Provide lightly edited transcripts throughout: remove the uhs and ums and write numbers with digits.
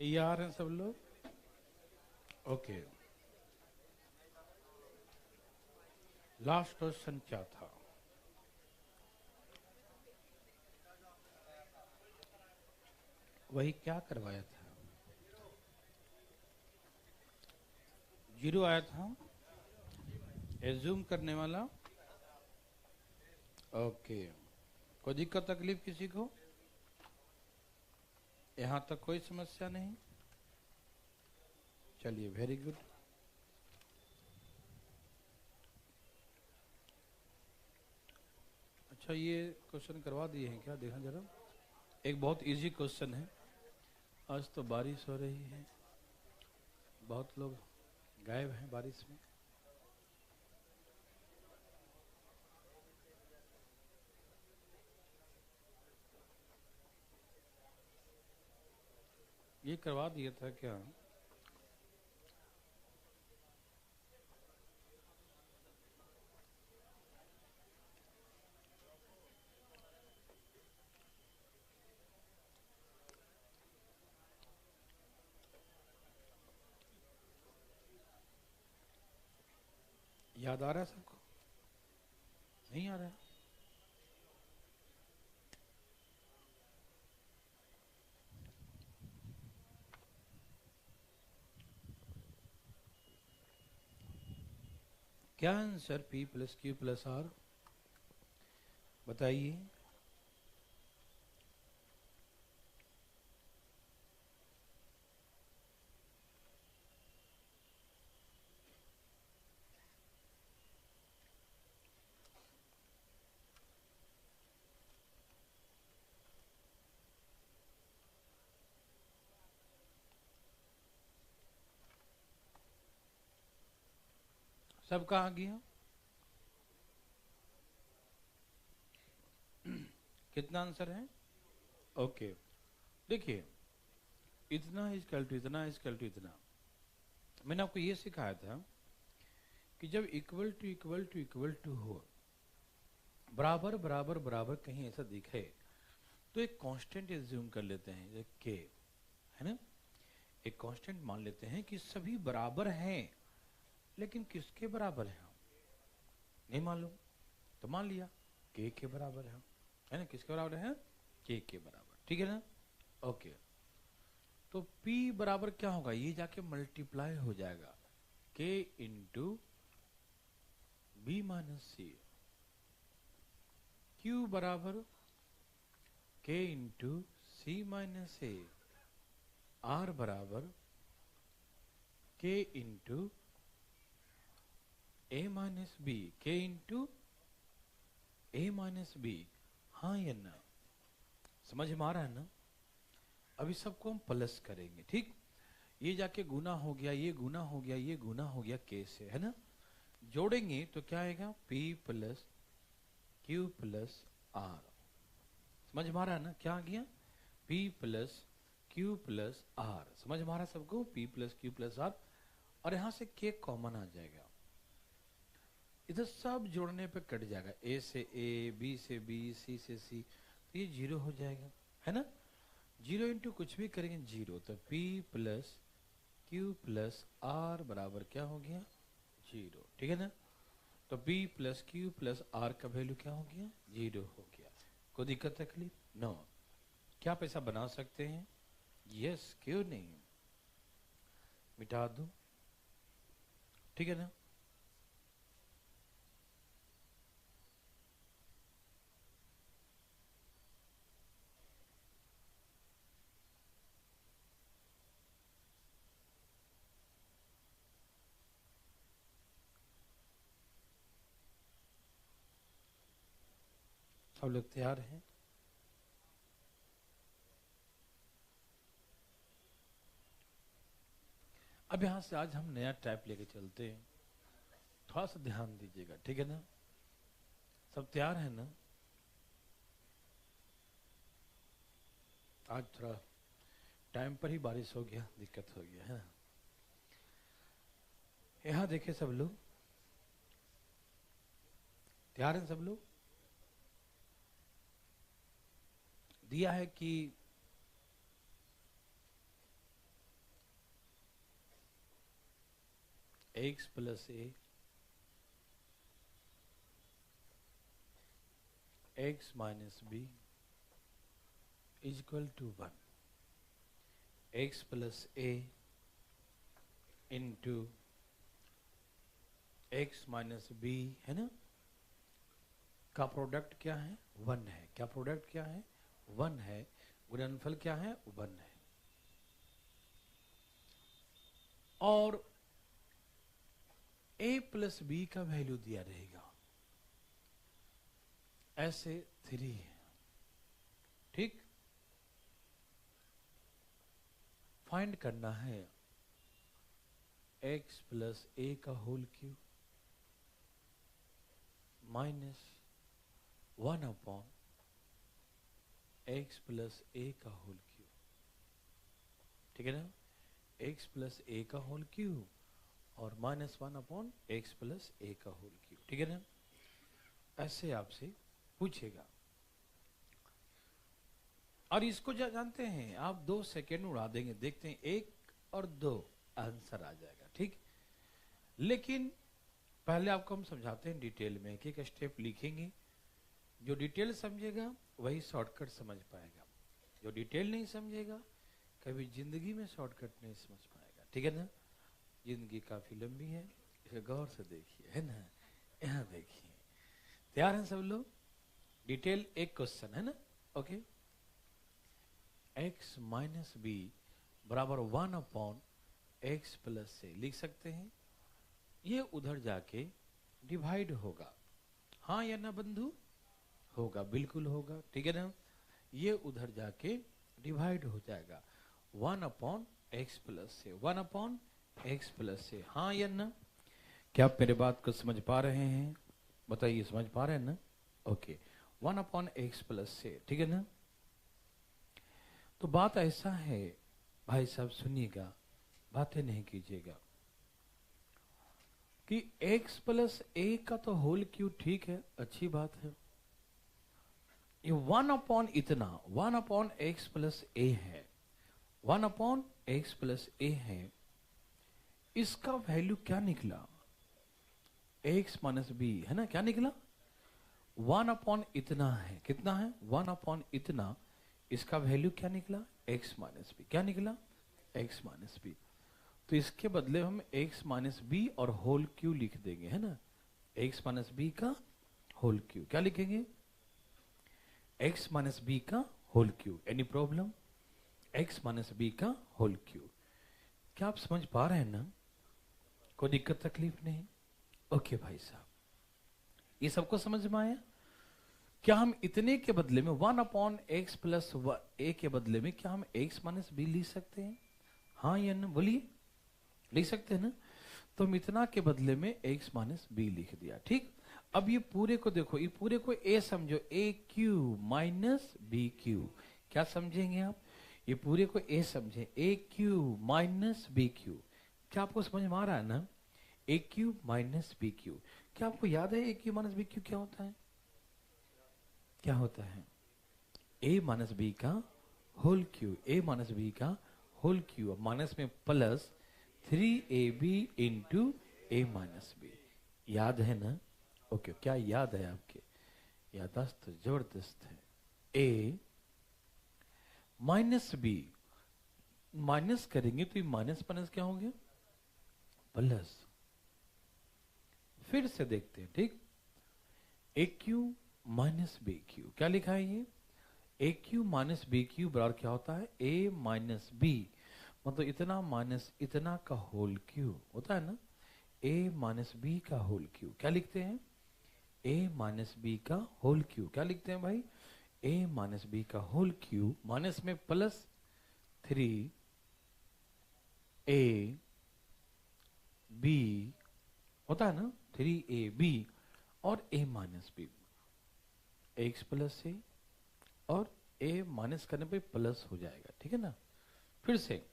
तैयार हैं सब लोग? ओके। लास्ट क्वेश्चन क्या था? वही क्या करवाया था? जीरो आया था, एज्यूम करने वाला। ओके। कोई दिक्कत तकलीफ किसी को? यहाँ तक कोई समस्या नहीं? चलिए, वेरी गुड। अच्छा, ये क्वेश्चन करवा दिए हैं क्या? देखा जरा। एक बहुत इजी क्वेश्चन है। आज तो बारिश हो रही है, बहुत लोग गायब हैं बारिश में। ये करवा दिया था क्या? याद आ रहा है सबको? नहीं आ रहा है? क्या answer P plus Q plus R? बताइए। सब कहाँ गया? कितना आंसर है? ओके। देखिए, इतना इजकल टू इतना इजकल टू इतना। मैंने आपको ये सिखाया था कि जब equal to equal to equal to हो, बराबर बराबर बराबर कहीं ऐसा दिखे, तो एक कांस्टेंट एज्यूम कर लेते हैं, ये के है ना। एक कांस्टेंट मान लेते हैं कि सभी बराबर हैं, लेकिन किसके बराबर हैं? नहीं मालूम, तो मान लिया के बराबर है ना। किसके बराबर है? के बराबर, ठीक है ना। ओके। तो P बराबर क्या होगा? ये जाके मल्टीप्लाई हो जाएगा K इंटू बी माइनस सी। Q बराबर K इंटू सी माइनस ए। R बराबर K into A minus B. K into A minus B. हाँ या ना? समझ में आ रहा है ना? अभी सबको हम प्लस करेंगे, ठीक। ये जाके गुना हो गया, ये गुना हो गया, ये गुना हो गया के से, है ना। जोड़ेंगे तो क्या आएगा? P plus Q plus R। समझ में आ रहा है ना? क्या आ गया? P plus Q plus R। समझ में आ रहा है सबको? P plus Q plus R। और यहां से K कॉमन आ जाएगा, इधर सब जोड़ने पे कट जाएगा। A से A, B से B, C से C, तो ये जीरो हो जाएगा, है ना। जीरो इंटू कुछ भी करेंगे जीरो, तो P plus Q plus R बराबर क्या हो गया? जीरो, ठीक है ना। तो P plus Q plus R का वैल्यू क्या हो गया? जीरो हो गया। कोई दिक्कत तकलीफ? नो। क्या आप ऐसा बना सकते हैं? यस, क्यों नहीं। मिटा दो, ठीक है ना। सब लोग तैयार हैं? अब यहां से आज हम नया टाइप लेके चलते हैं, थोड़ा सा ध्यान दीजिएगा, ठीक है ना। सब तैयार है ना? आज थोड़ा टाइम पर ही बारिश हो गया, दिक्कत हो गया है ना। यहाँ देखे सब लोग, तैयार हैं सब लोग? दिया है कि x plus A x minus B is equal to 1, x plus A into x minus B, है ना, का प्रोडक्ट क्या है? 1 है। क्या प्रोडक्ट क्या है? 1 है। गुणनफल क्या है? 1 है। और a प्लस बी का वैल्यू दिया रहेगा, ऐसे 3 है, ठीक। फाइंड करना है x प्लस ए का whole cube minus 1 upon x plus A का होल क्यूब, ठीक है ना। x प्लस ए का होल क्यूब और minus 1 upon x plus A का होल क्यूब, ठीक है ना। ऐसे आपसे पूछेगा और इसको जानते हैं आप, 2 सेकेंड उड़ा देंगे, देखते हैं 1 और 2 आंसर आ जाएगा, ठीक। लेकिन पहले आपको हम समझाते हैं डिटेल में, एक एक स्टेप लिखेंगे। जो डिटेल समझेगा वही शॉर्टकट समझ पाएगा, जो डिटेल नहीं समझेगा कभी जिंदगी में शॉर्टकट नहीं समझ पाएगा, ठीक है ना। जिंदगी काफी लंबी है, इसे गौर से देखिए, है ना। यहाँ देखिए, तैयार हैं सब लोग? डिटेल एक क्वेश्चन है ना, ओके। x माइनस बी बराबर 1 अपॉन x प्लस से लिख सकते हैं। ये उधर जाके डिवाइड होगा, हाँ या ना बंधु? होगा, बिल्कुल होगा, ठीक है ना। ये उधर जाके डिवाइड हो जाएगा 1 अपॉन एक्स प्लस से, 1 अपॉन एक्स प्लस से, हाँ या ना? क्या आप मेरे बात को समझ पा रहे हैं? बताइए, समझ पा रहे हैं ना? ओके, 1 अपॉन एक्स प्लस से, ठीक है ना। तो बात ऐसा है भाई साहब, सुनिएगा, बातें नहीं कीजिएगा, कि x प्लस ए का तो होल क्यूब ठीक है, अच्छी बात है। ये 1 अपॉन इतना, 1 अपॉन एक्स प्लस ए है, 1 अपॉन एक्स प्लस ए है, इसका वैल्यू क्या निकला? x माइनस बी, है ना, क्या निकला? 1 अपॉन इतना है, कितना है? 1 अपॉन इतना, इसका वैल्यू क्या निकला? x माइनस बी, क्या निकला? x minus B. तो इसके बदले हम x माइनस बी और होल क्यू लिख देंगे, है ना, x माइनस बी का होल क्यू, क्या लिखेंगे? x माइनस बी का whole cube. Any problem? x minus B का होल क्यू। क्या आप समझ पा रहे हैं ना? कोई दिक्कत तकलीफ नहीं? ओके भाई साहब, ये सबको समझ में आया? क्या हम इतने के बदले में 1 अपॉन एक्स प्लस ए के बदले में क्या हम x माइनस बी लिख सकते हैं? हाँ या ना, बोलिए, लिख सकते हैं ना। तो हम इतना के बदले में x माइनस बी लिख दिया, ठीक। अब ये पूरे को देखो, ये पूरे को a समझो, a cube minus B cube, क्या समझेंगे आप? ये पूरे को a समझे, a cube minus B cube. क्या आपको समझ में आ रहा है ना? a cube minus B cube. क्या आपको याद है a cube minus B cube क्या होता है? क्या होता है? a माइनस बी का whole cube, a minus B का होल क्यू, माइनस में plus 3ab into a minus B. याद है ना? ओके, क्या याद है आपके? यादाश्त तो जबरदस्त है। a माइनस बी, माइनस करेंगे तो ये माइनस माइनस क्या होंगे? प्लस। फिर से देखते हैं, ठीक। a cube minus B cube, क्या लिखा है ये? a cube minus B cube बराबर क्या होता है? a माइनस बी, मतलब इतना माइनस इतना का होल क्यू होता है ना, a माइनस बी का होल क्यू। क्या लिखते हैं? a माइनस बी का होल क्यू, क्या लिखते हैं भाई? a माइनस बी का होल क्यू, माइनस में प्लस 3a b होता है ना, 3ab और a minus b, x plus से और a माइनस करने पे प्लस हो जाएगा, ठीक है ना। फिर से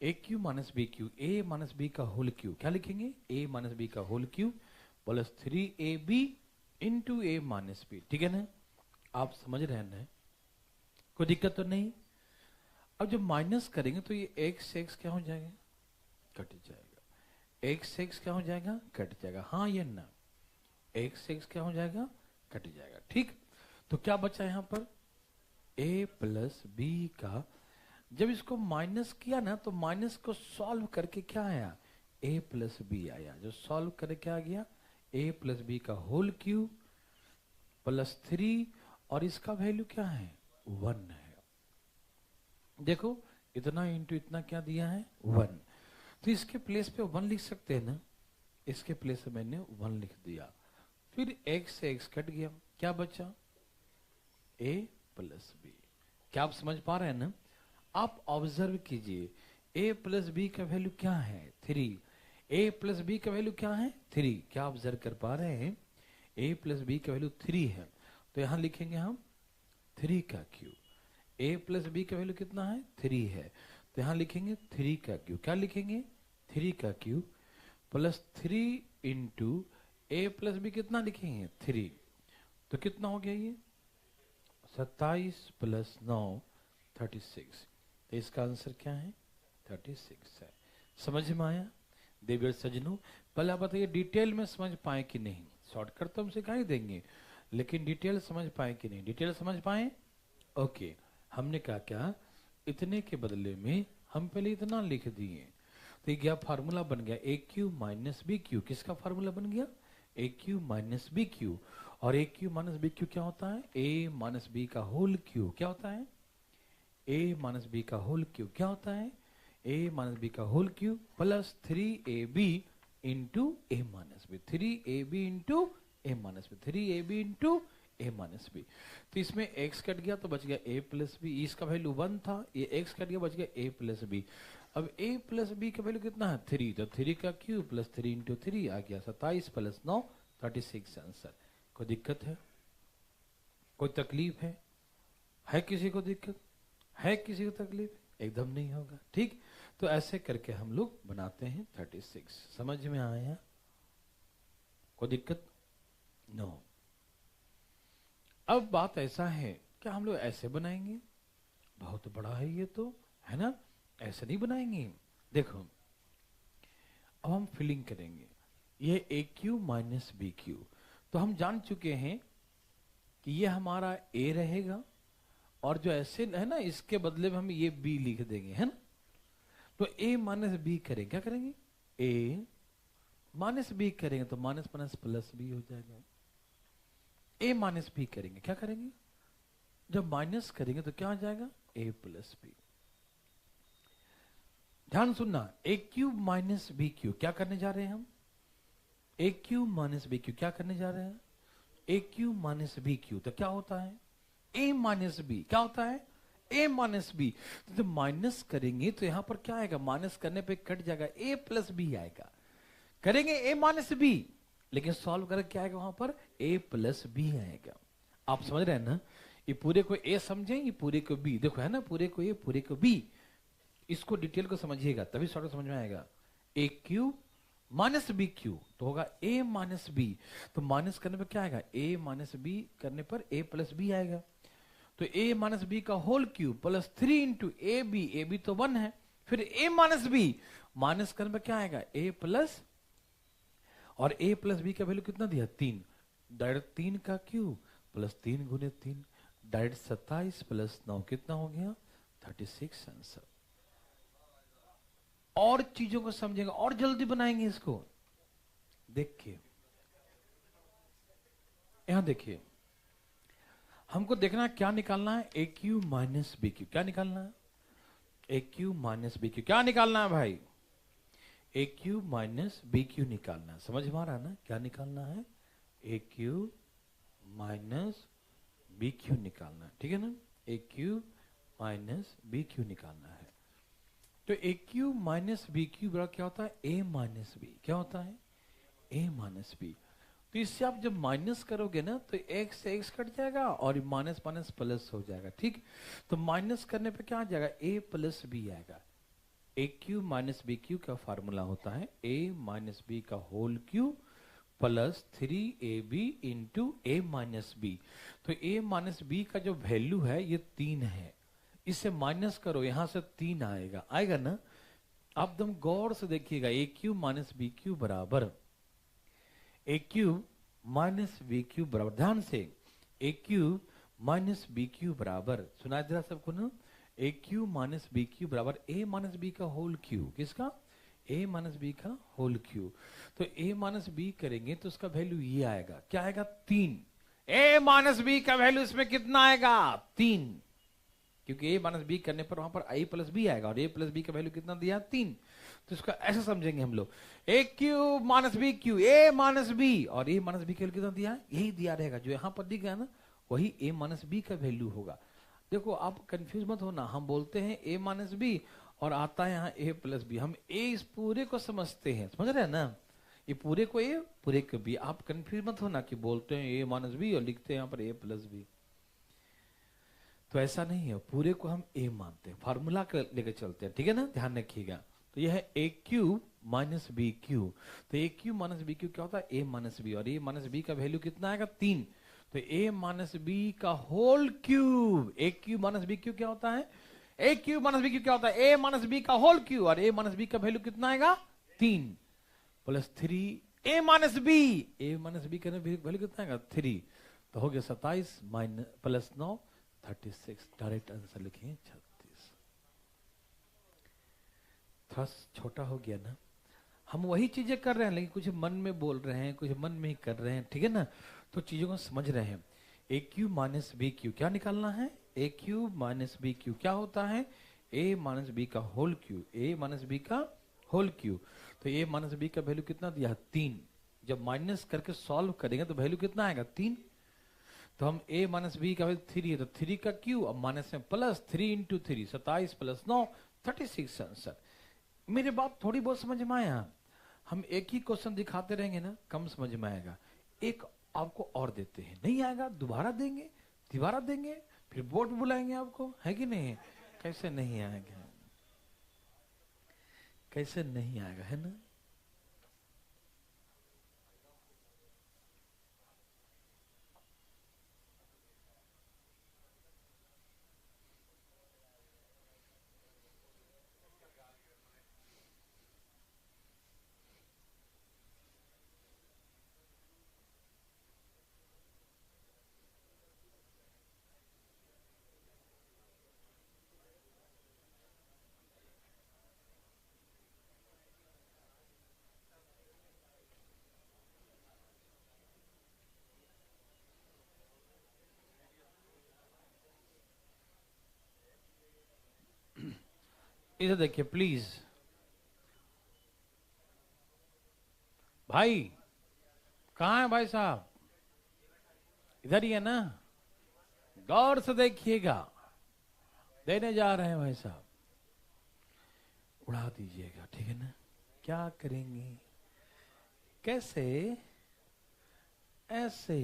a cube minus B cube, a minus B का होल क्यू, क्या लिखेंगे? a माइनस बी का whole cube plus 3ab into a minus b, ठीक है ना। आप समझ रहे हैं ना? कोई दिक्कत तो नहीं? अब जब माइनस करेंगे तो ये x से x क्या हो जाएगा? कट जाएगा। एक से x क्या हो जाएगा, कट जाएगा, हाँ या ना, एक से x क्या हो जाएगा, कट जाएगा। ठीक, तो क्या बचा यहां पर, a प्लस बी का, जब इसको माइनस किया ना तो माइनस को सॉल्व करके क्या आया, a प्लस बी आया, जो सॉल्व करके क्या आ गया, a प्लस बी का होल क्यूब प्लस 3, और इसका वैल्यू क्या है, 1 है। देखो इतना इंटू इतना क्या दिया है, 1, तो इसके प्लेस पे 1 लिख सकते हैं ना, इसके प्लेस पे मैंने 1 लिख दिया, फिर x से x कट गया, क्या बचा, a प्लस बी। क्या आप समझ पा रहे हैं ना, आप ऑब्जर्व कीजिए, a प्लस बी का वैल्यू क्या है, 3, a प्लस बी का वैल्यू क्या है, 3, क्या ऑब्जर्व कर पा रहे हैं, a प्लस बी का वैल्यू 3 है, तो यहां लिखेंगे हम 3 का क्यूब, a प्लस बी का वैल्यू कितना है, 3 है, तो यहां लिखेंगे 3 का क्यूब, क्या लिखेंगे, 3 का cube plus 3 into a plus b कितना लिखेंगे, 3, तो कितना हो गया ये, 27 प्लस 9 36, तो इसका आंसर क्या है, 36 है। समझ में आया देवियर सजनों, पहले आप बताइए डिटेल में समझ पाए कि नहीं, शॉर्टकट तो हम सिखा ही देंगे, लेकिन डिटेल समझ पाए कि नहीं, डिटेल समझ पाए, ओके। हमने कहा क्या, इतने के बदले में हम पहले इतना लिख दिए, तो क्या फार्मूला बन गया, A cube minus B cube, किसका फार्मूला बन गया, A cube minus B cube, और A cube minus B cube क्या होता है, ए माइनस बी का होल क्यू, क्या होता है, ए माइनस बी का होल क्यूब, क्या होता है, ए माइनस बी का whole cube plus 3ab into A minus B, 3ab into A minus B, 3ab into A minus B. तो इसमें x कट गया तो बच गया a प्लस बी, इसका वैल्यू 1 था, ये x कट गया बच गया a प्लस बी। अब a प्लस बी का वैल्यू कितना है, 3, तो 3 का क्यूब प्लस 3 इंटू 3 आ गया 27 प्लस 9 36 आंसर। कोई दिक्कत है, कोई तकलीफ है किसी को दिक्कत है, किसी को तकलीफ, एकदम नहीं होगा। ठीक, तो ऐसे करके हम लोग बनाते हैं 36। समझ में आया, कोई दिक्कत नो। अब बात ऐसा है, क्या हम लोग ऐसे बनाएंगे, बहुत बड़ा है ये तो, है ना, ऐसे नहीं बनाएंगे। देखो अब हम फिलिंग करेंगे, ये ए क्यू माइनस बी क्यू, तो हम जान चुके हैं कि ये हमारा ए रहेगा, और जो ऐसे है ना इसके बदले में हम ये बी लिख देंगे, है ना, तो ए माइनस बी करेंगे, क्या करेंगे, ए माइनस बी करेंगे तो माइनस माइनस प्लस बी हो जाएगा, ए माइनस बी करेंगे, क्या करेंगे, जब माइनस करेंगे तो क्या हो जाएगा, ए प्लस बी। ध्यान सुनना, a cube minus b cube, क्या करने जा रहे हैं हम, a cube minus b cube क्या करने जा रहे हैं, a cube minus b cube, तो क्या होता है, ए माइनस बी, क्या होता है, ए माइनस बी। तो जब माइनस करेंगे तो यहां पर क्या आएगा, माइनस करने पे कट जाएगा, ए प्लस बी आएगा, करेंगे ए माइनस बी, लेकिन सॉल्व करके क्या आएगा वहां पर, ए प्लस बी आएगा। आप समझ रहे हैं ना, ये पूरे को ए समझे, ये पूरे को बी, देखो है ना, पूरे को ए पूरे को बी, इसको डिटेल को समझिएगा तभी शॉर्ट समझ में आएगा। ए क्यूब माइनस बी क्यू तो होगा ए माइनस बी, तो माइनस करने पर क्या आएगा, ए माइनस बी करने पर ए प्लस बी आएगा, तो ए माइनस बी का whole cube plus 3 into a b तो 1 है, फिर ए माइनस बी माइनस करने पर क्या आएगा, ए प्लस, और ए प्लस बी का वैल्यू कितना दिया, 3, डायरेक्ट 3 का क्यूब प्लस 3 गुने 3, डायरेक्ट 27 प्लस 9 कितना हो गया, 36 आंसर। और चीजों को समझेंगे और जल्दी बनाएंगे इसको। देखिए यहां देखिए, हमको देखना है क्या निकालना है, A cube minus B cube, क्या निकालना है, A cube minus B cube, क्या निकालना है भाई, ए क्यू माइनस बी क्यू निकालना है। समझ में आ रहा है ना, क्या निकालना है, A cube minus B Q निकालना है, ठीक है ना, ए क्यू माइनस बी क्यू निकालना है। तो ए क्यू माइनस बी क्यू बड़ा क्या होता है, ए माइनस बी, क्या होता है, ए माइनस बी। तो इससे आप जब माइनस करोगे ना तो x से x कट जाएगा और माइनस माइनस प्लस हो जाएगा, ठीक। तो माइनस करने पे क्या आ जाएगा, a प्लस बी आएगा। A cube minus B cube का फार्मूला होता है a माइनस बी का whole cube plus 3ab into A minus B. तो a माइनस बी का जो वैल्यू है ये 3 है, इसे माइनस करो, यहां से 3 आएगा, आएगा ना, आप एकदम गौर से देखिएगा, ए क्यू माइनस बी क्यू बराबर ए क्यू माइनस बी क्यू बराबर, ध्यान से, ए क्यू माइनस बी क्यू बराबर, सुना जरा सबको ना, ए क्यू माइनस बी क्यू बराबर ए माइनस बी का होल क्यू, किसका, ए माइनस बी का होल क्यू। तो ए माइनस बी करेंगे तो उसका वैल्यू ये आएगा, क्या आएगा, 3। ए माइनस बी का वैल्यू इसमें कितना आएगा, 3, क्योंकि ए माइनस बी करने पर वहां पर ए प्लस बी आएगा, और ए प्लस बी का वैल्यू कितना दिया, 3। तो इसका ऐसा समझेंगे हम लोग, ए क्यू माइनस बी क्यू, ए माइनस बी, और ए माइनस बी का वैल्यू कितना दिया, यही दिया रहेगा, जो यहां पर दिख गया ना, वही ए माइनस बी का वैल्यू होगा। देखो आप कंफ्यूज मत होना, हम बोलते हैं ए माइनस बी और आता है यहाँ ए प्लस बी, हम ए इस पूरे को समझते हैं, समझ रहे हैं ना, ये पूरे को ए पूरे को बी, आप कंफ्यूज मत होना कि बोलते हैं ए माइनस बी और लिखते हैं यहाँ पर ए प्लस बी, तो ऐसा नहीं है, पूरे को हम ए मानते हैं, फार्मूला लेकर चलते हैं, ठीक है ना, ध्यान रखिएगा। तो यह है A cube minus B Q, तो ए क्यू माइनस बी क्यू क्या होता है, ए माइनस बी, और ए माइनस बी का वैल्यू कितना आएगा, 3। तो ए माइनस बी का होल क्यूब, ए क्यूब माइनस बी क्यू क्या होता है, ए क्यूब माइनस बी क्यू क्या होता है, ए माइनस बी का होल क्यूब, और ए माइनस बी का वैल्यू कितना आएगा, 3 प्लस 3 ए माइनस बी, ए माइनस बी का वैल्यू कितना आएगा, 3, तो हो गया 27 माइनस प्लस 9 36, डायरेक्ट आंसर लिखिए 36। थोड़ा छोटा हो गया ना, हम वही चीजें कर रहे हैं लेकिन कुछ मन में बोल रहे हैं, कुछ मन में ही कर रहे हैं, ठीक है ना, तो चीजों को समझ रहे हैं। ए क्यू माइनस बी क्यू क्या निकालना है, A cube minus B cube क्या होता है, ए माइनस बी का होल क्यू, ए माइनस बी का होल क्यू। तो ए माइनस बी का वैल्यू कितना दिया, 3, जब माइनस करके सॉल्व करेंगे तो वैल्यू कितना आएगा, 3। तो हम a माइनस बी का वैल्यू 3 है, तो 3 का क्यू, अब माइनस में प्लस 3 इंटू 3, 27 प्लस 9 36 आंसर। मेरी बात थोड़ी बहुत समझ में आया, हम एक ही क्वेश्चन दिखाते रहेंगे ना, कम समझ में आएगा, एक आपको और देते हैं, नहीं आएगा दोबारा देंगे, फिर बोर्ड बुलाएंगे आपको, है कि नहीं, कैसे नहीं आएगा, कैसे नहीं आएगा, है ना। इधर देखिए प्लीज, भाई कहाँ है भाई साहब, इधर ही है ना, गौर से देखिएगा, देने जा रहे हैं भाई साहब, उड़ा दीजिएगा, ठीक है ना। क्या करेंगे, कैसे, ऐसे,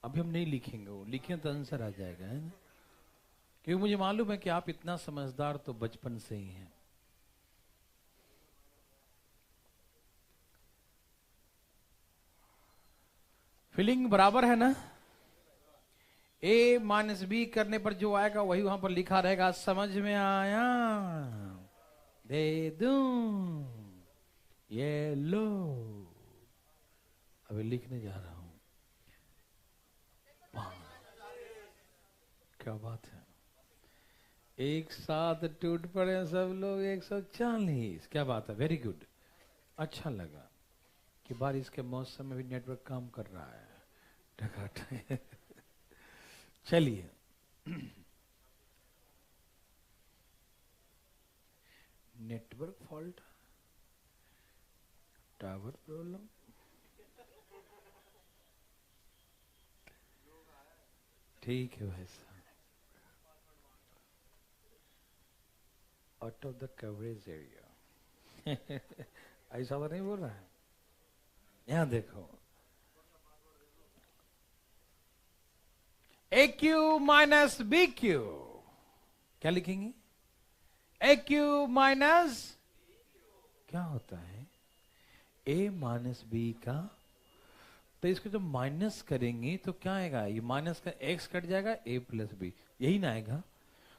अभी हम नहीं लिखेंगे, वो लिखें तो आंसर आ जाएगा, है ना, क्योंकि मुझे मालूम है कि आप इतना समझदार तो बचपन से ही हैं। फीलिंग बराबर है ना, ए माइनस बी करने पर जो आएगा वही वहां पर लिखा रहेगा, समझ में आया, दे दूं, ये लो, अभी लिखने जा रहा हूं, क्या बात है, एक साथ टूट पड़े सब लोग, 140, क्या बात है, वेरी गुड, अच्छा लगा कि बारिश के मौसम में भी नेटवर्क काम कर रहा है, टकाटक। चलिए, नेटवर्क फॉल्ट, टावर प्रॉब्लम, ठीक है भाई साहब, out of the coverage area, ऐसा तो नहीं बोल रहा है, यहां देखो, ए क्यू माइनस बी क्यू, क्या लिखेंगे, ए क्यू माइनस, क्या होता है, ए माइनस बी का, तो इसको जब माइनस करेंगे तो क्या आएगा, ये माइनस का एक्स कट जाएगा, ए प्लस बी, यही ना आएगा,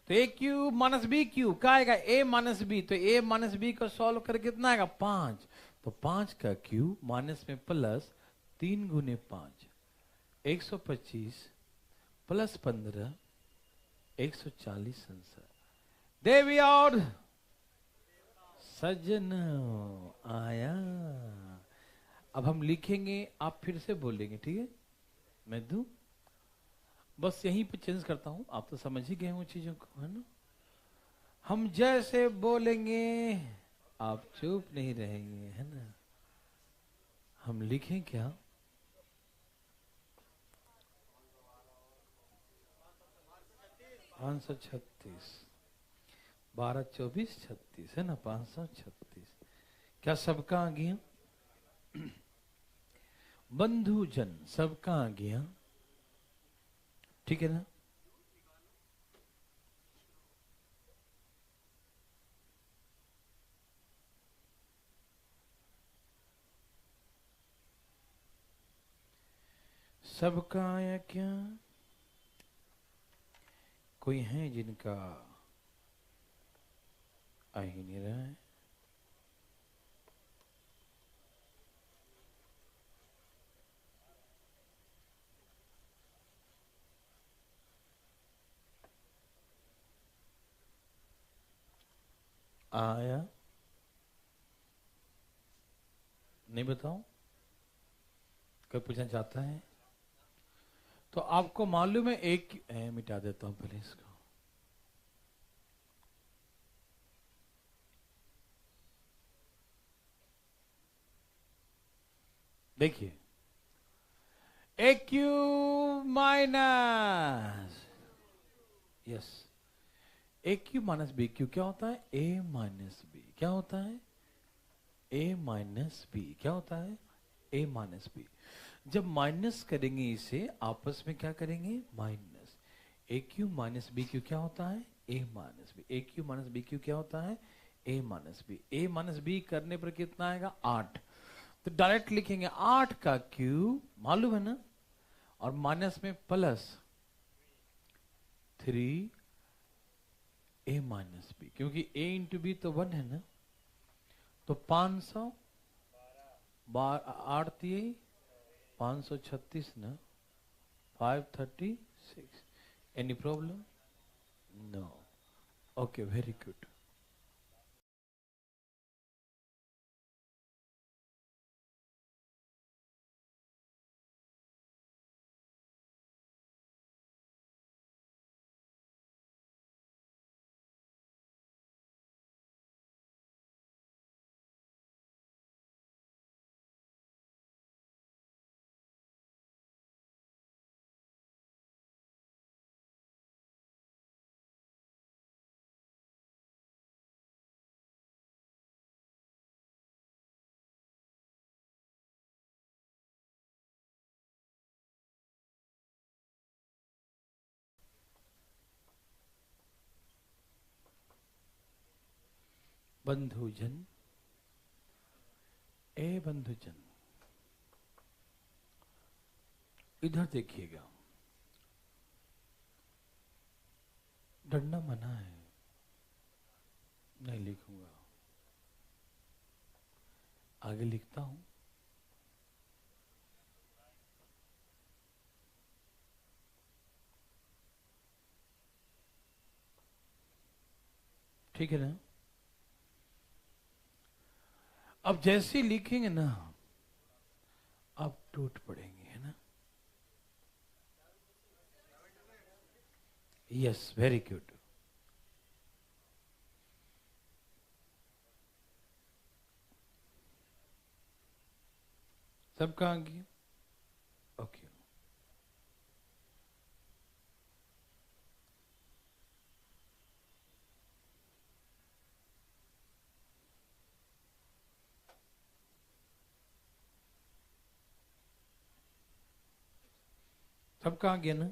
तो ए क्यूब माइनस बी क्यूब क्या आएगा, ए माइनस बी। तो ए माइनस बी को सॉल्व करके कितना आएगा, 5। तो 5 का क्यूब माइनस में प्लस 3 गुने 5 125 प्लस 15 140 आंसर। देवी और सजन आया। अब हम लिखेंगे, आप फिर से बोलेंगे, ठीक है? मैं दूं, बस यहीं पे चेंज करता हूं, आप तो समझ ही गए हो चीजों को, है ना? हम जैसे बोलेंगे आप चुप नहीं रहेंगे, है ना? हम लिखें क्या, 536 12 24 36 है ना, 536। क्या सबका आ गया? बंधुजन सबका आ गया, ठीक है ना? सबका आया क्या? कोई है जिनका आ ही नहीं रहा है? आया नहीं, बताओ, कोई पूछना चाहता है? तो आपको मालूम है, एक मिटा देता हूं पहले इसको। देखिए, ए क्यूब माइनस, यस, ए क्यूब माइनस बी क्यूब क्या होता है, ए माइनस बी। क्या होता है, ए माइनस बी। क्या होता है, ए माइनस बी। जब माइनस करेंगे इसे आपस में, क्या करेंगे, माइनस। ए क्यू माइनस बी क्यू क्या होता है, A minus B. A cube minus B cube क्या होता है, A minus B. A minus B करने पर कितना आएगा, 8। तो डायरेक्ट लिखेंगे 8 का क्यूब, मालूम है ना, और माइनस में प्लस 3 ए माइनस बी, क्योंकि ए इंटू बी तो 1 है ना। तो 500 8 536 ना, 536। Any problem? No. Okay, very good. बंधुजन, ए बंधुजन, इधर देखिएगा, डरना मना है, नहीं लिखूंगा, आगे लिखता हूं। ठीक है ना? अब जैसे लिखेंगे ना, आप टूट पड़ेंगे, है ना? Yes, very good. सबका आ गया, ओके। सबका आ गया ना?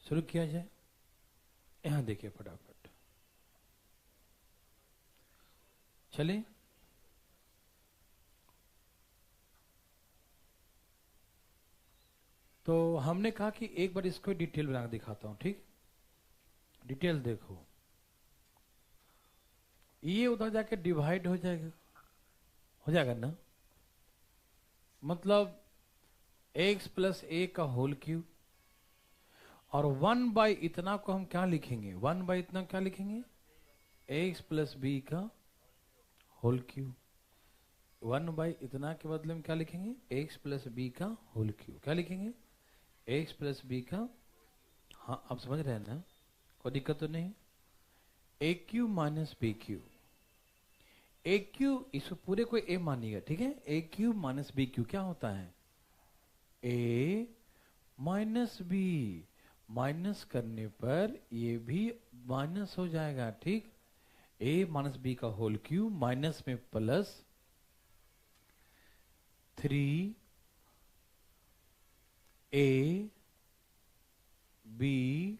शुरू किया जाए। यहां देखिए फटाफट, चले। तो हमने कहा कि एक बार इसको डिटेल बना के दिखाता हूं, ठीक? डिटेल देखो, ये उधर जाके डिवाइड हो जाएगा ना, मतलब x प्लस ए का होल क्यूब, और 1 बाई इतना को हम क्या लिखेंगे, 1 बाई इतना क्या लिखेंगे, x प्लस बी का होल क्यूब। 1 बाई इतना के बदले में क्या लिखेंगे, x प्लस बी का होल क्यूब। क्या लिखेंगे, x प्लस बी का, हाँ आप समझ रहे हैं ना, कोई दिक्कत तो नहीं। ए क्यू माइनस बी क्यू, ए क्यू इसको पूरे को ए मानिएगा, ठीक है। A cube minus B cube क्या होता है, ए माइनस बी, माइनस करने पर ये भी माइनस हो जाएगा, ठीक। ए माइनस बी का होल क्यूब माइनस में प्लस 3 ए बी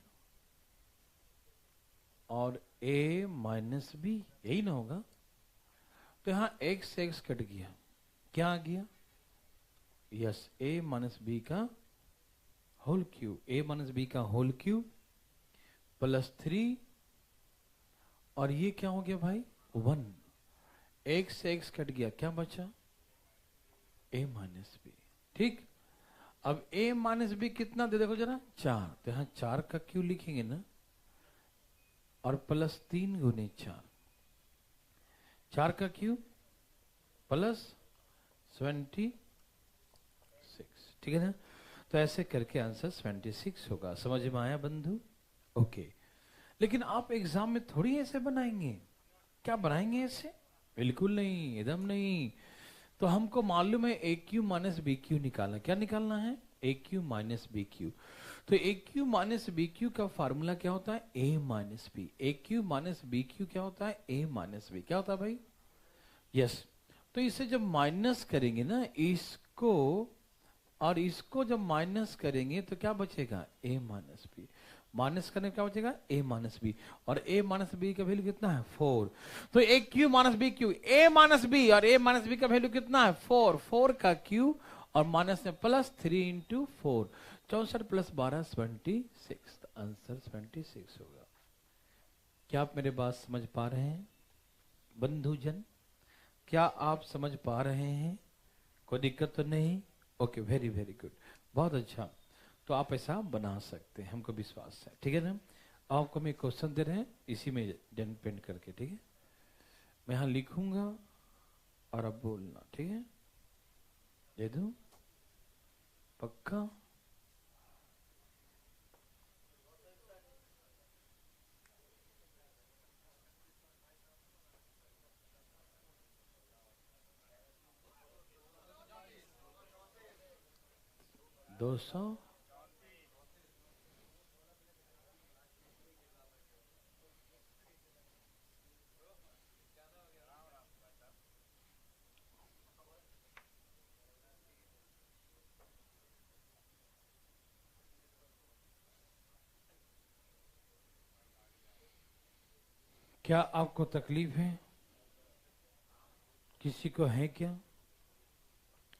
और a माइनस बी, यही ना होगा। तो यहां x से x कट गया, क्या आ गया, यस, a माइनस बी का whole cube, a minus B का होल क्यूब प्लस 3, और ये क्या हो गया भाई, 1। x से x कट गया, क्या बचा, a माइनस बी, ठीक। अब a माइनस बी कितना दे, देखो जरा 4, तो यहां 4 का क्यों लिखेंगे ना, और प्लस 3 गुने 4, 4 का क्यूब प्लस 26, ठीक है ना। तो ऐसे करके आंसर 26 होगा। समझ में आया बंधु, ओके। लेकिन आप एग्जाम में थोड़ी ऐसे बनाएंगे, क्या बनाएंगे ऐसे, बिल्कुल नहीं, एकदम नहीं। तो हमको मालूम है A cube minus B Q निकालना, क्या निकालना है, A cube minus B Q. तो ए क्यू माइनस बी क्यू का फार्मूला क्या होता है, A minus B. A cube minus B cube क्या होता है, ए माइनस बी, क्या होता है भाई, यस। तो इसे जब माइनस करेंगे ना, इसको और इसको जब माइनस करेंगे तो क्या बचेगा, ए माइनस बी। माइनस करने क्या बचेगा, ए माइनस बी, और ए माइनस बी का वैल्यू कितना है, 4। तो ए क्यू माइनस बी क्यू, ए माइनस बी, और ए माइनस बी का वैल्यू कितना है, 4। 4 का क्यू और माइनस में प्लस 3 इंटू 4, 64 प्लस 12 26, आंसर 26 होगा। क्या आप मेरे बात समझ पा रहे हैं बंधुजन, क्या आप समझ पा रहे हैं, कोई दिक्कत तो नहीं, ओके, वेरी वेरी गुड, बहुत अच्छा। तो आप ऐसा बना सकते हैं, हमको विश्वास है, ठीक है ना। आपको मैं क्वेश्चन दे रहे हैं, इसी में जन पेंट करके, ठीक है, मैं यहां लिखूंगा और अब बोलना, ठीक है, दे दूं पक्का। दो सौ, क्या आपको तकलीफ है, किसी को है क्या,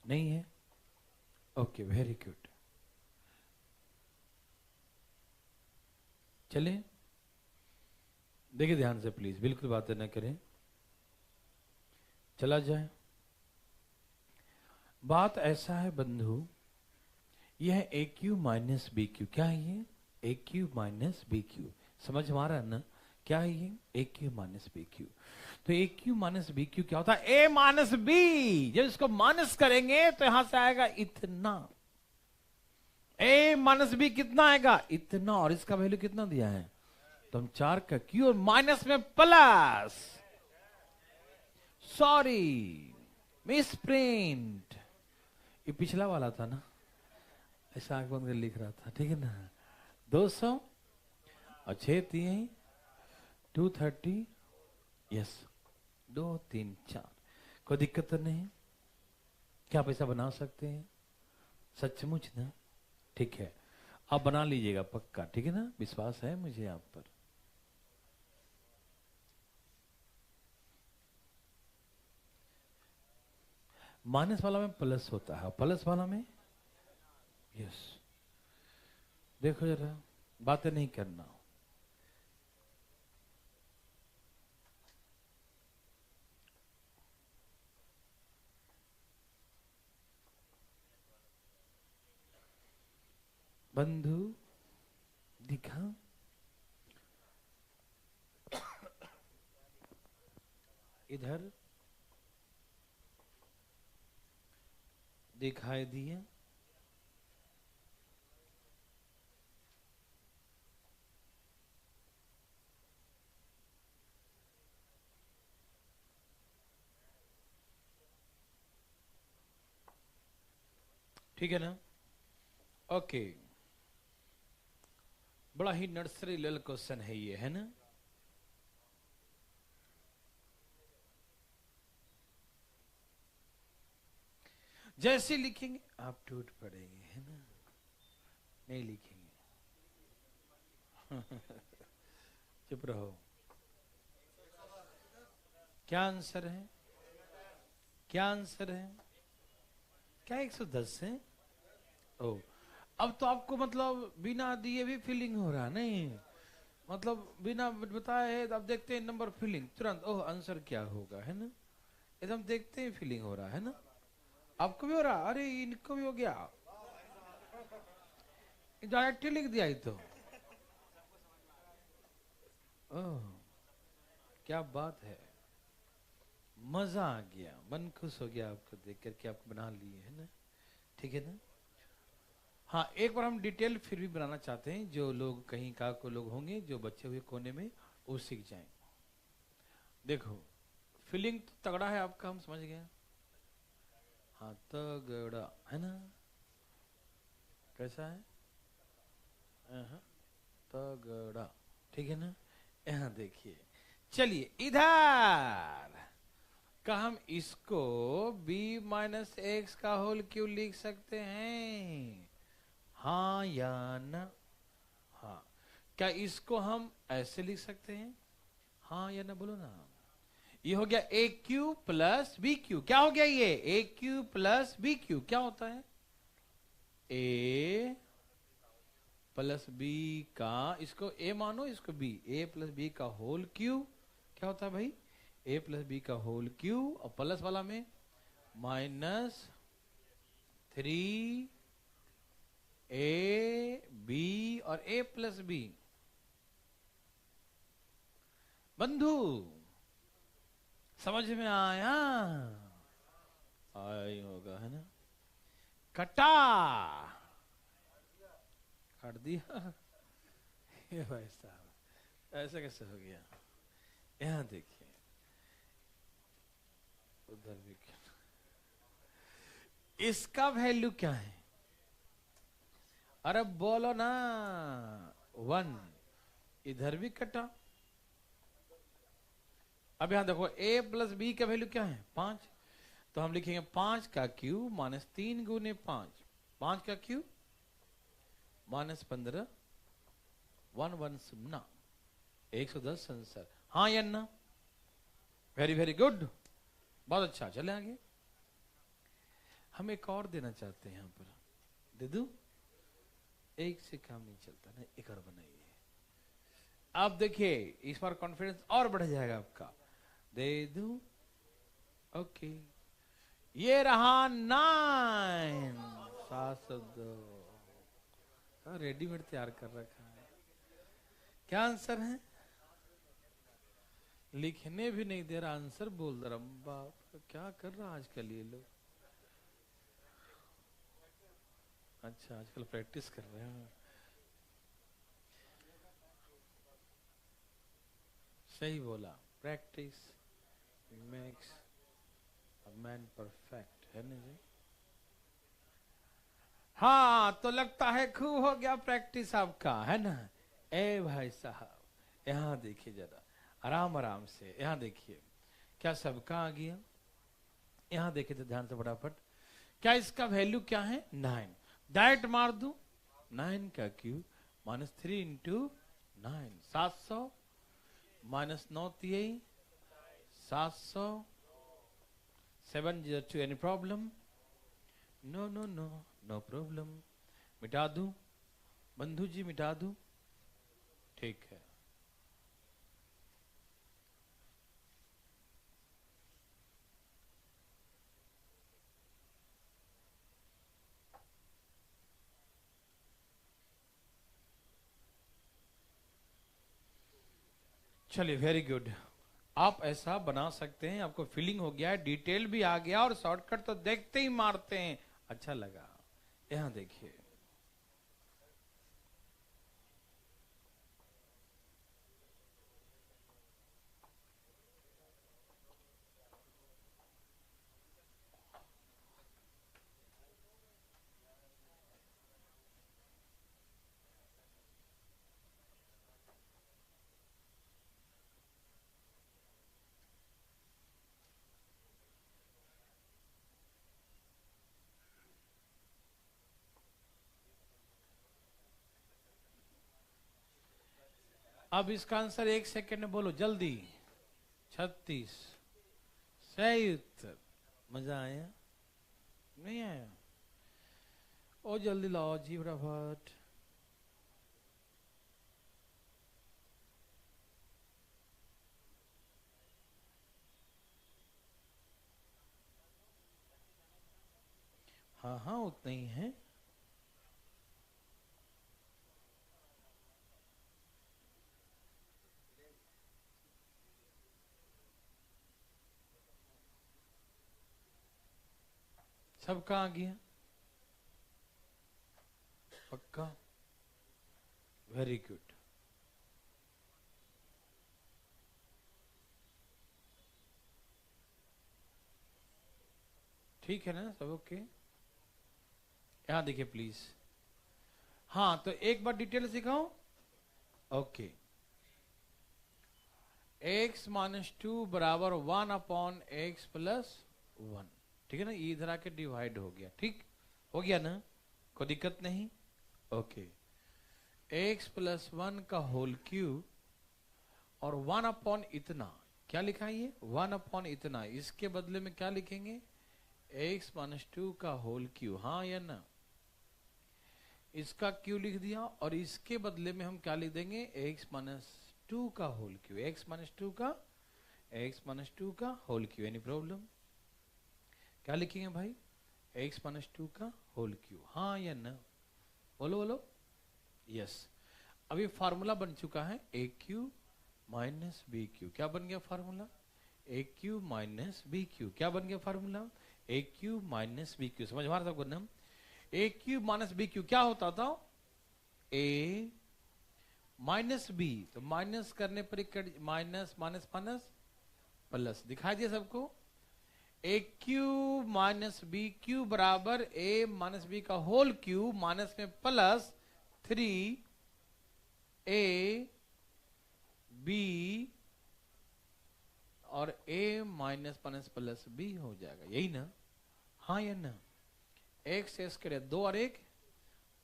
नहीं है, ओके, वेरी गुड। चले, देखिए ध्यान से प्लीज, बिल्कुल बातें न करें, चला जाए। बात ऐसा है बंधु, यह ए क्यू माइनस बी क्यू, क्या है ये, ए क्यू माइनस बी क्यू, समझ में आ रहा है ना, क्या है ये, ए क्यू माइनस बी क्यू। तो ए क्यू माइनस बी क्यू क्या होता है, ए माइनस बी, जब इसको माइनस करेंगे तो यहां से आएगा इतना, ए माइनस बी कितना आएगा, इतना, और इसका वैल्यू कितना दिया है, तो हम 4 का क्यू और माइनस में प्लस, सॉरी मिस प्रिंट, ये पिछला वाला था ना, ऐसा आंख बंद कर लिख रहा था, ठीक है ना। 200 और 6 3 230, यस, 2 3 4, कोई दिक्कत तो नहीं, क्या पैसा बना सकते हैं, सचमुच ना, ठीक है, आप बना लीजिएगा पक्का, ठीक है ना, विश्वास है मुझे आप पर। माइनस वाला में प्लस होता है, प्लस वाला में, यस, देखो जरा, बातें नहीं करना, बंधु दिखा, इधर दिखाई दिया, ठीक है ना? ओके, बड़ा ही नर्सरी लेवल क्वेश्चन है ये, है ना? जैसे लिखेंगे आप टूट पड़ेंगे, है ना? नहीं लिखेंगे। चुप रहो। क्या आंसर है? क्या आंसर है? क्या 110 है? ओ, अब तो आपको मतलब बिना दिए भी फीलिंग हो रहा, नहीं मतलब बिना बताए अब देखते हैं नंबर फीलिंग तुरंत, ओह आंसर क्या होगा, है ना? एकदम देखते हैं फीलिंग हो रहा है ना? आपको भी हो रहा? अरे इनको भी हो गया, डायरेक्ट लिख दिया ही तो। ओह क्या बात है, मजा आ गया, मन खुश हो गया आपको देख करके, आपको बना लिए, है ना? ठीक है ना? हाँ, एक बार हम डिटेल फिर भी बनाना चाहते हैं, जो लोग कहीं का को लोग होंगे जो बचे हुए कोने में, वो सीख जाएं। देखो फीलिंग तो तगड़ा है आपका, हम समझ गए। हाँ तगड़ा है ना? कैसा है? तगड़ा, ठीक है ना? यहाँ देखिए, चलिए इधर का हम इसको b माइनस एक्स का होल क्यों लिख सकते हैं? हाँ या ना? हाँ। क्या इसको हम ऐसे लिख सकते हैं? हाँ या ना बोलो ना। ये हो गया A Q plus B cube, क्या हो गया ये? ए क्यू प्लस बी क्यू क्या होता है? ए प्लस बी का, इसको ए मानो इसको बी, ए प्लस बी का होल क्यू क्या होता है भाई? ए प्लस बी का होल क्यू, और प्लस वाला में माइनस 3 ए बी और ए प्लस बी। बंधु समझ में आया? आया ही होगा, है ना? कटा, काट दिया। ये भाई साहब ऐसा कैसे हो गया? यहाँ देखिए, उधर भी क्या, इसका वैल्यू क्या है? अरे बोलो ना, 1। इधर भी कटा। अब यहां देखो a प्लस बी का वैल्यू क्या है? 5। तो हम लिखेंगे 5 का क्यू माइनस 3 गुने 5, 5 का क्यू माइनस 15, 110, 110 आंसर। हाँ या ना? वेरी वेरी गुड, बहुत अच्छा। चले आगे, हम एक और देना चाहते हैं, यहां पर दे दू? एक से काम नहीं चलता ना, एक और बनाइए। आप देखिए इस बार कॉन्फिडेंस और बढ़ जाएगा आपका। दे दू? ओके, ये रहा 9, 702। रेडीमेड तैयार कर रखा है। क्या आंसर है? लिखने भी नहीं दे रहा, आंसर बोल दे रहा। बाप क्या कर रहा आजकल ये लोग। अच्छा आजकल प्रैक्टिस कर रहे हैं। सही बोला, practice makes a man perfect, है ना जी? हाँ तो लगता है खूब हो गया प्रैक्टिस आपका, है ना? ए भाई साहब यहाँ देखिए जरा, आराम आराम से यहाँ देखिए, क्या सबका आ गया? यहाँ देखिए तो ध्यान से फटाफट, क्या इसका वैल्यू क्या है? 9। डायरेक्ट मार दू, 9 का cube minus 3 into 9, 700 minus 9 3 700, 702। Any problem? No no no, no problem. मिटा दूं बंधु जी, मिटा दूं? ठीक है। चलिए वेरी गुड, आप ऐसा बना सकते हैं, आपको फीलिंग हो गया है, डिटेल भी आ गया और शॉर्टकट तो देखते ही मारते हैं, अच्छा लगा। यहां देखिए, अब इसका आंसर 1 सेकंड में बोलो जल्दी। 36 सही उत्तर। मजा आया? नहीं आया? ओ जल्दी लाओ जी फटाफट। हाँ हाँ उतना ही है। सब कहाँ गया? पक्का? Very good. ठीक है ना, सब ओके? यहां देखिए प्लीज। हाँ तो एक बार डिटेल सिखाओ। ओके, x माइनस 2 बराबर 1/x+1। ठीक है ना, ये इधर आके डिवाइड हो गया, ठीक हो गया ना, कोई दिक्कत नहीं। ओके, x+1 का होल क्यूब और 1 इतना, क्या लिखा है ये 1 इतना, इसके बदले में क्या लिखेंगे x-2 का होल क्यूब, हाँ या ना? इसका क्यू लिख दिया और इसके बदले में हम क्या लिख देंगे x-2 का होल क्यूब, x-2 का होल क्यूब। Any problem? क्या लिखेंगे भाई x-2 का होल क्यूब, हाँ या ना? बोलो बोलो। यस, अभी फार्मूला बन चुका है a cube minus b cube. क्या बन गया formula? a cube minus b cube. क्या बन गया formula? a cube minus b cube. समझ में आ रहा था ना? a cube minus b cube क्या होता था? a माइनस बी, तो माइनस करने पर माइनस माइनस माइनस प्लस, दिखाई दिया सबको? a cube minus b cube बराबर a माइनस बी का होल क्यूब माइनस में प्लस 3a बी और a minus minus plus b हो जाएगा, यही ना? हाँ या ना? एक्स एक्स के 2 और 1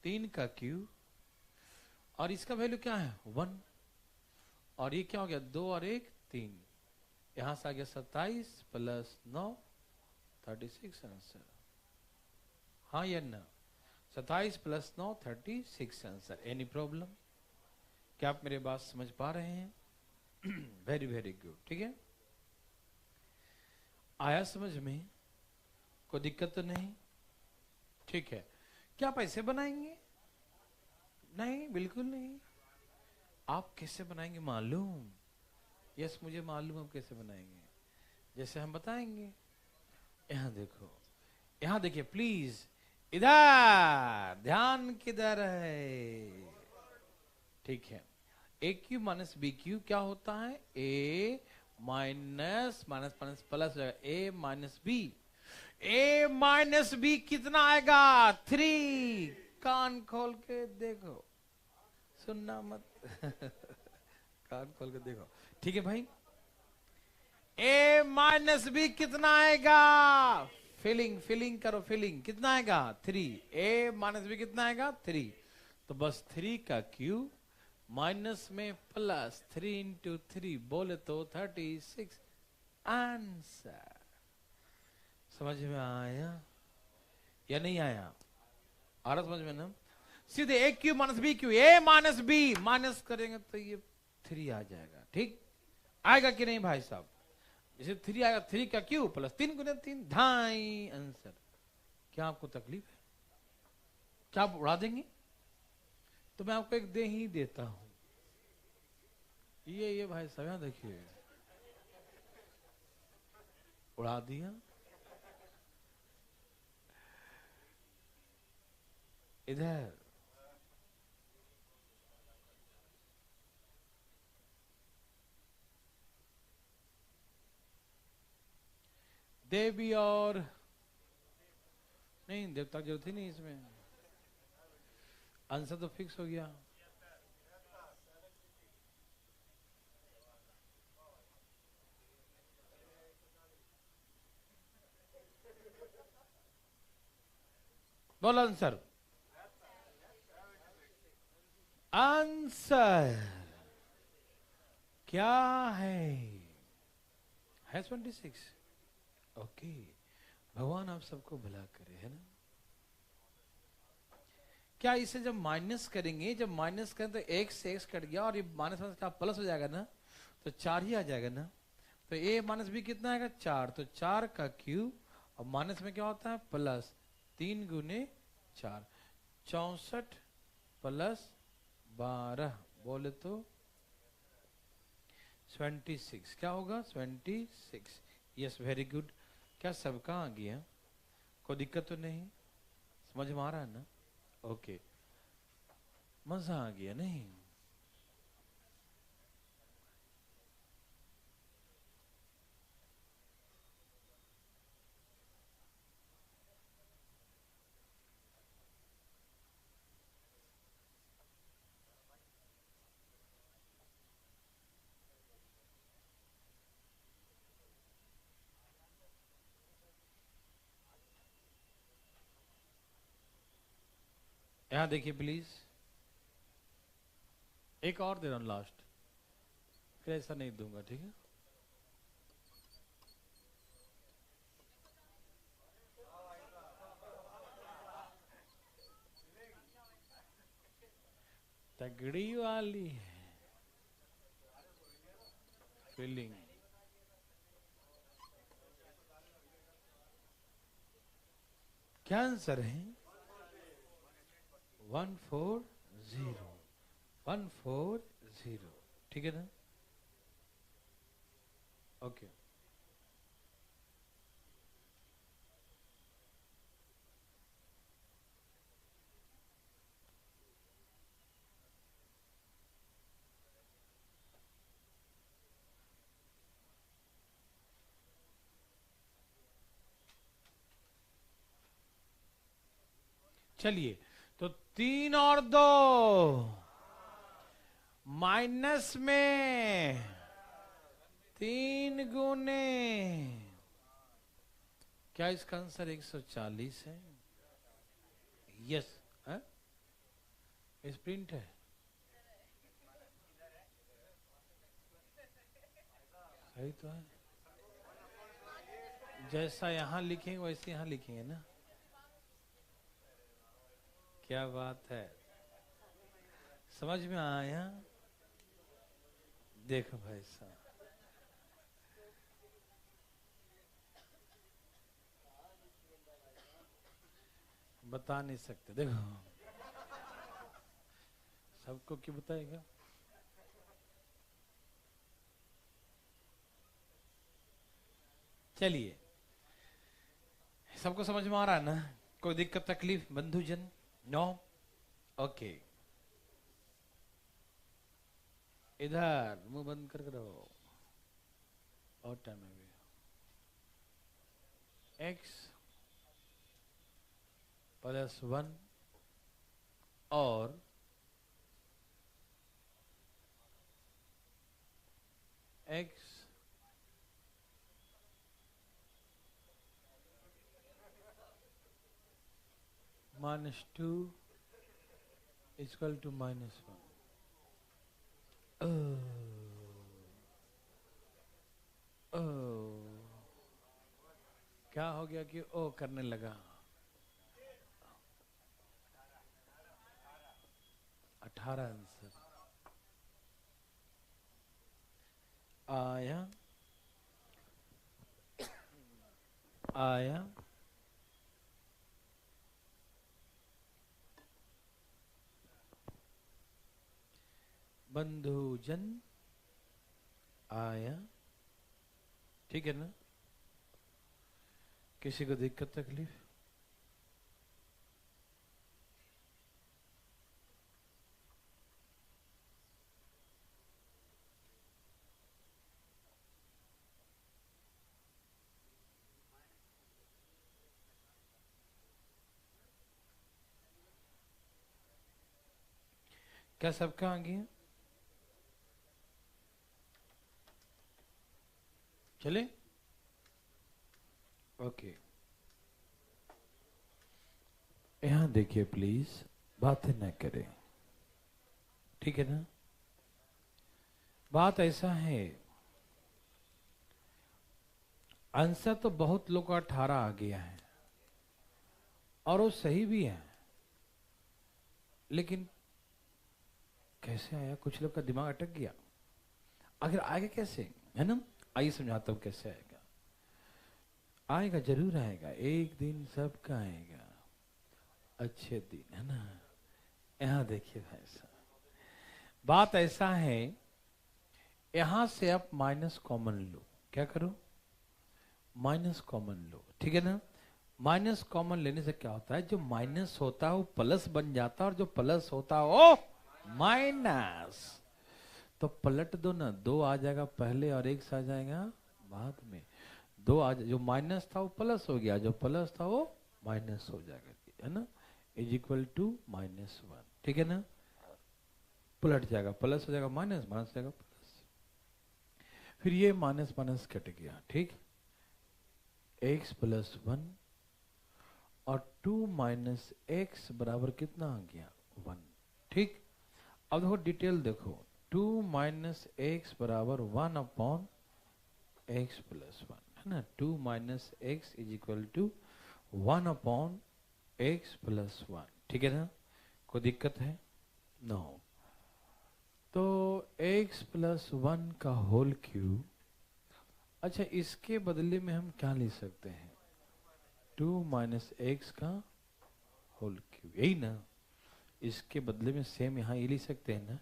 3 का क्यूब और इसका वैल्यू क्या है 1, और ये क्या हो गया 2 और 1 3, यहां से आ गया 27 प्लस 9 36 आंसर। हाँ या ना? 27 प्लस 9 36 आंसर। Any problem? क्या आप मेरे बात समझ पा रहे हैं? Very very good. ठीक है, आया समझ में? कोई दिक्कत तो नहीं? ठीक है, क्या आप ऐसे बनाएंगे? नहीं, बिल्कुल नहीं। आप कैसे बनाएंगे मालूम? यस मुझे मालूम आप कैसे बनाएंगे, जैसे हम बताएंगे। यहां देखो, यहां देखिए प्लीज, इधर ध्यान किधर है? ठीक है, A cube minus B cube क्या होता है? A minus minus minus plus A minus B. A minus B कितना आएगा 3, कान खोल के देखो, सुनना मत कान खोल के देखो। ठीक है भाई, ए माइनस बी कितना आएगा? फिलिंग फिलिंग करो, फिलिंग कितना आएगा 3, ए माइनस बी कितना आएगा 3, तो बस 3 का क्यूब माइनस में प्लस 3 इंटू 3 बोले तो 36 आंसर। समझ में आया या नहीं आया? आ रहा समझ में ना? सीधे ए क्यू माइनस बी क्यू, ए माइनस बी माइनस करेंगे तो ये 3 आ जाएगा। ठीक आएगा कि नहीं भाई साहब? जैसे 3 आएगा, 3 का क्यू प्लस 3 गुने 3 2.5 आंसर। क्या आपको तकलीफ है? क्या आप उड़ा देंगे? तो मैं आपको एक दे ही देता हूं, ये भाई साहब यहाँ देखिए, उड़ा दिया इधर। देवी और नहीं, देवता की जरूरत ही नहीं इसमें, आंसर तो फिक्स हो गया। बोलो आंसर। आंसर क्या है? 26। ओके, भगवान आप सबको भला करे, है ना। क्या इसे जब माइनस करेंगे, जब माइनस करें तो x से x कट गया और ये माइनस माइनस क्या प्लस हो जाएगा ना, तो 4 ही आ जाएगा ना। तो a माइनस बी कितना आएगा? 4। तो 4 का क्यूब, और माइनस में क्या होता है? प्लस। 3 गुने 4, 64 प्लस 12 बोले तो 26। क्या होगा? 26। Yes, very good. क्या सबका आ गया? कोई दिक्कत तो नहीं? समझ में आ रहा है ना? ओके, मजा आ गया नहीं? यहां देखिए प्लीज, एक और दे रहा हूं लास्ट, फिर ऐसा नहीं दूंगा, ठीक है? तगड़ी वाली है फीलिंग। क्या आंसर है? 140। 140, ठीक है ना? ओके, चलिए, तो 3 और 2 माइनस में 3 गुने, क्या इसका आंसर 140 है? यस है, स्प्रिंट है। सही तो है, जैसा यहां लिखेंगे वैसे यहां लिखेंगे ना। क्या बात है, समझ में आया? देखो भाई साहब, बता नहीं सकते, देखो सबको क्यों बताएगा। चलिए, सबको समझ में आ रहा है ना? कोई दिक्कत तकलीफ बंधुजन? नो? ओके, इधर मुंह बंद कर रहो। और टाइम में भी x प्लस 1 और x -2 इक्वल टू -1। क्या हो गया कि ओ करने लगा? 18 आंसर आया। आया बंधुजन, आया, ठीक है ना? किसी को दिक्कत तकलीफ? क्या सबका आ गया? चले? ओके, यहां देखिए प्लीज, बातें न करें, ठीक है ना? बात ऐसा है, आंसर तो बहुत लोग का 18 आ गया है और वो सही भी है, लेकिन कैसे आया? कुछ लोग का दिमाग अटक गया। आखिर आएगा कैसे, है ना? आइए समझाता हूं कैसे आएगा। आएगा, जरूर आएगा, एक दिन सबका आएगा, अच्छे दिन, है ना? यहां देखिए भाई साहब, बात ऐसा है, यहां से आप माइनस कॉमन लो। क्या करो? माइनस कॉमन लो, ठीक है ना? माइनस कॉमन लेने से क्या होता है, जो माइनस होता है वो प्लस बन जाता है और जो प्लस होता है वो माइनस। तो पलट दो ना, दो आ जाएगा पहले और एक आ जाएगा बाद में। दो आ जो माइनस था वो प्लस हो गया, जो प्लस था वो माइनस हो जाएगा, है ना? इज इक्वल टू -1, ठीक है ना? पलट जाएगा, प्लस हो जाएगा माइनस, माइनस हो जाएगा प्लस, फिर ये माइनस माइनस कट गया, ठीक? x + 1 और 2 - x बराबर कितना आ गया? 1, ठीक? अब देखो डिटेल देखो, 2 - x बराबर 1/x + 1, है ना? 2 - x = 1/x + 1, ठीक है ना? कोई दिक्कत है? नो। तो x + 1 का होल क्यूब, अच्छा इसके बदले में हम क्या ले सकते हैं? 2 - x का होल क्यूब, यही ना? इसके बदले में सेम यहाँ ये लिख सकते हैं ना?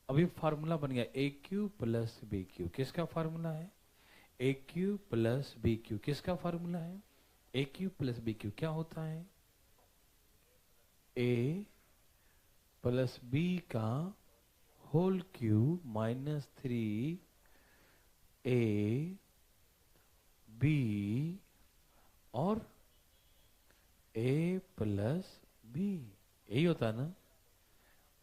अभी फार्मूला बन गया AQ + BQ, किसका फार्मूला है? AQ + BQ किसका फार्मूला है? AQ + BQ क्या होता है? A + B का होल क्यूब -3 A B और A + B, यही होता है ना?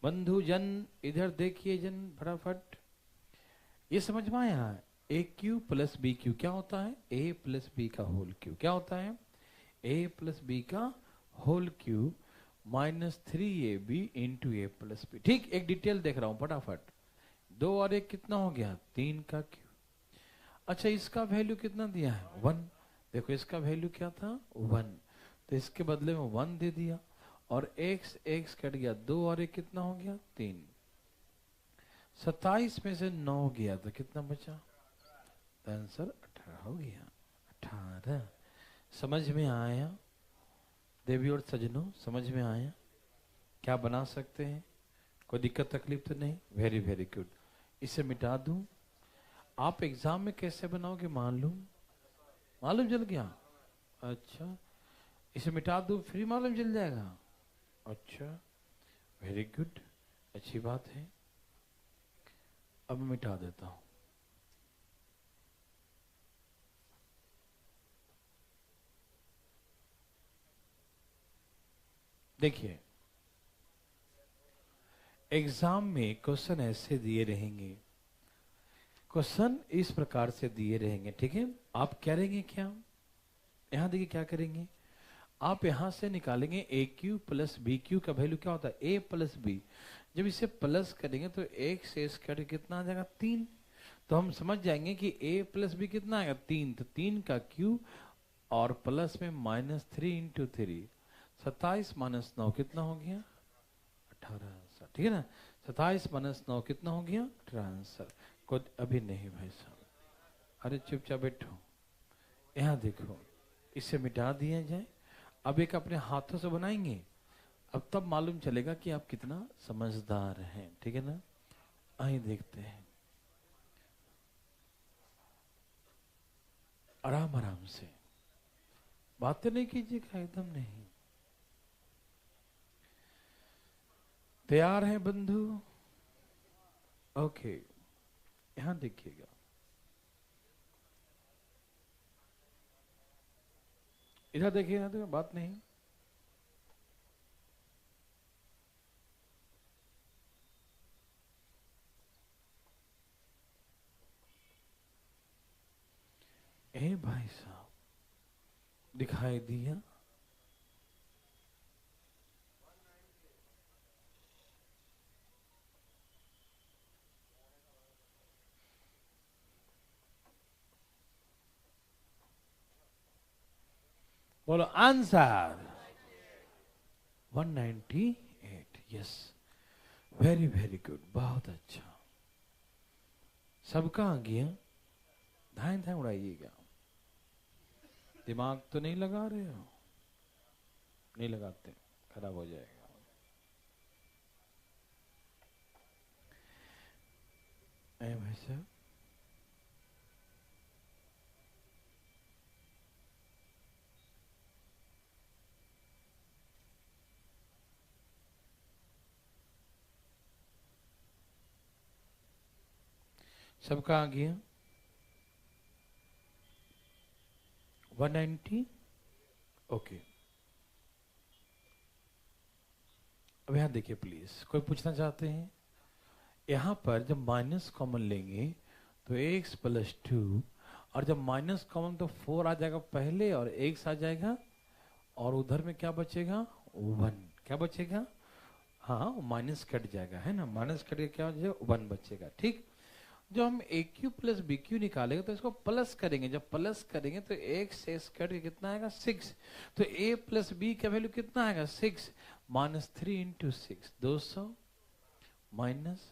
बंधुजन इधर देखिए जन फटाफट, ये समझ में आया? AQ + BQ क्या होता है? A + B का होल क्यूब क्या होता है? A + B का whole cube -3AB × A + B, ठीक? एक डिटेल देख रहा हूं फटाफट, 2 और 1 कितना हो गया? 3 का क्यूब। अच्छा इसका वैल्यू कितना दिया है? 1। देखो इसका वैल्यू क्या था? 1, तो इसके बदले में 1 दे दिया और x x कट गया, 2 और 1 कितना हो गया? 3। 27 में से 9 गया तो कितना बचा? आंसर 18 हो गया, 18। समझ में आया देवी और सजनों? समझ में आया? क्या बना सकते हैं? कोई दिक्कत तकलीफ तो नहीं? Very very good. इसे मिटा दूं? आप एग्जाम में कैसे बनाओगे मालूम? मालूम चल गया? अच्छा, इसे मिटा दूं फिर मालूम चल जाएगा? अच्छा, वेरी गुड, अच्छी बात है। अब मिटा देता हूं। देखिए एग्जाम में क्वेश्चन ऐसे दिए रहेंगे, क्वेश्चन इस प्रकार से दिए रहेंगे, ठीक है? आप क्या करेंगे, क्या यहां देखिए क्या करेंगे, आप यहां से निकालेंगे AQ + BQ का वैल्यू क्या होता है? A + B। जब इसे प्लस करेंगे तो एक से इस कट कितना आ जाएगा? 3। तो हम समझ जाएंगे कि A + B कितना आएगा? 3। तो 3 का क्यूब और प्लस में -3 × 3, 27 - 9 कितना हो गया? 18 आंसर, ठीक है ना? 27 - 9 कितना हो गया? 18 आंसर। को अभी नहीं भाई साहब, अरे चुपचाप बैठो, यहाँ देखो, इसे मिटा दिया जाए। अब एक अपने हाथों से बनाएंगे, अब तब मालूम चलेगा कि आप कितना समझदार हैं, ठीक है ना? आइए देखते हैं। आराम आराम से, बातें नहीं कीजिएगा, एकदम नहीं। तैयार हैं बंधु? ओके, यहां देखिएगा, इधर देखिएगा, तो बात नहीं। ए भाई साहब, दिखाई दिया? बोलो answer 198। Yes, very very good, बहुत अच्छा। सबका आ गया? धाए धाए उड़ाइएगा। दिमाग तो नहीं लगा रहे हो? नहीं लगाते, खराब हो जाएगा। ऐ भाई साहब, सबका आ गया? 190। ओके, अब यहां देखिए प्लीज, कोई पूछना चाहते हैं? यहां पर जब माइनस कॉमन लेंगे तो x प्लस 2, और जब माइनस कॉमन तो 4 आ जाएगा पहले और x आ जाएगा, और उधर में क्या बचेगा? 1। क्या बचेगा? हाँ, माइनस कट जाएगा, है ना, माइनस कट के क्या हो जाएगा? 1 बचेगा। ठीक, जो हम ए क्यू प्लस बी क्यू निकालेंगे तो इसको प्लस करेंगे, जब प्लस करेंगे तो एक्स एक्स कट के कितना आएगा? 6। तो ए प्लस बी का वैल्यू कितना आएगा? 6 माइनस 3 इंटू 6, 200 माइनस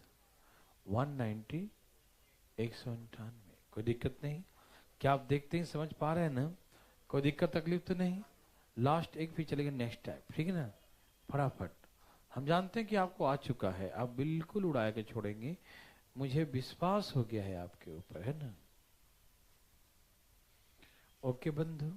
190, 198। कोई दिक्कत नहीं? क्या आप देखते हैं, समझ पा रहे हैं ना? कोई दिक्कत तकलीफ तो नहीं? लास्ट एक फिर चलेगा नेक्स्ट टाइप, ठीक है ना, फटाफट। हम जानते हैं कि आपको आ चुका है, आप बिल्कुल उड़ा के छोड़ेंगे, मुझे विश्वास हो गया है आपके ऊपर, है ना? ओके बंधु,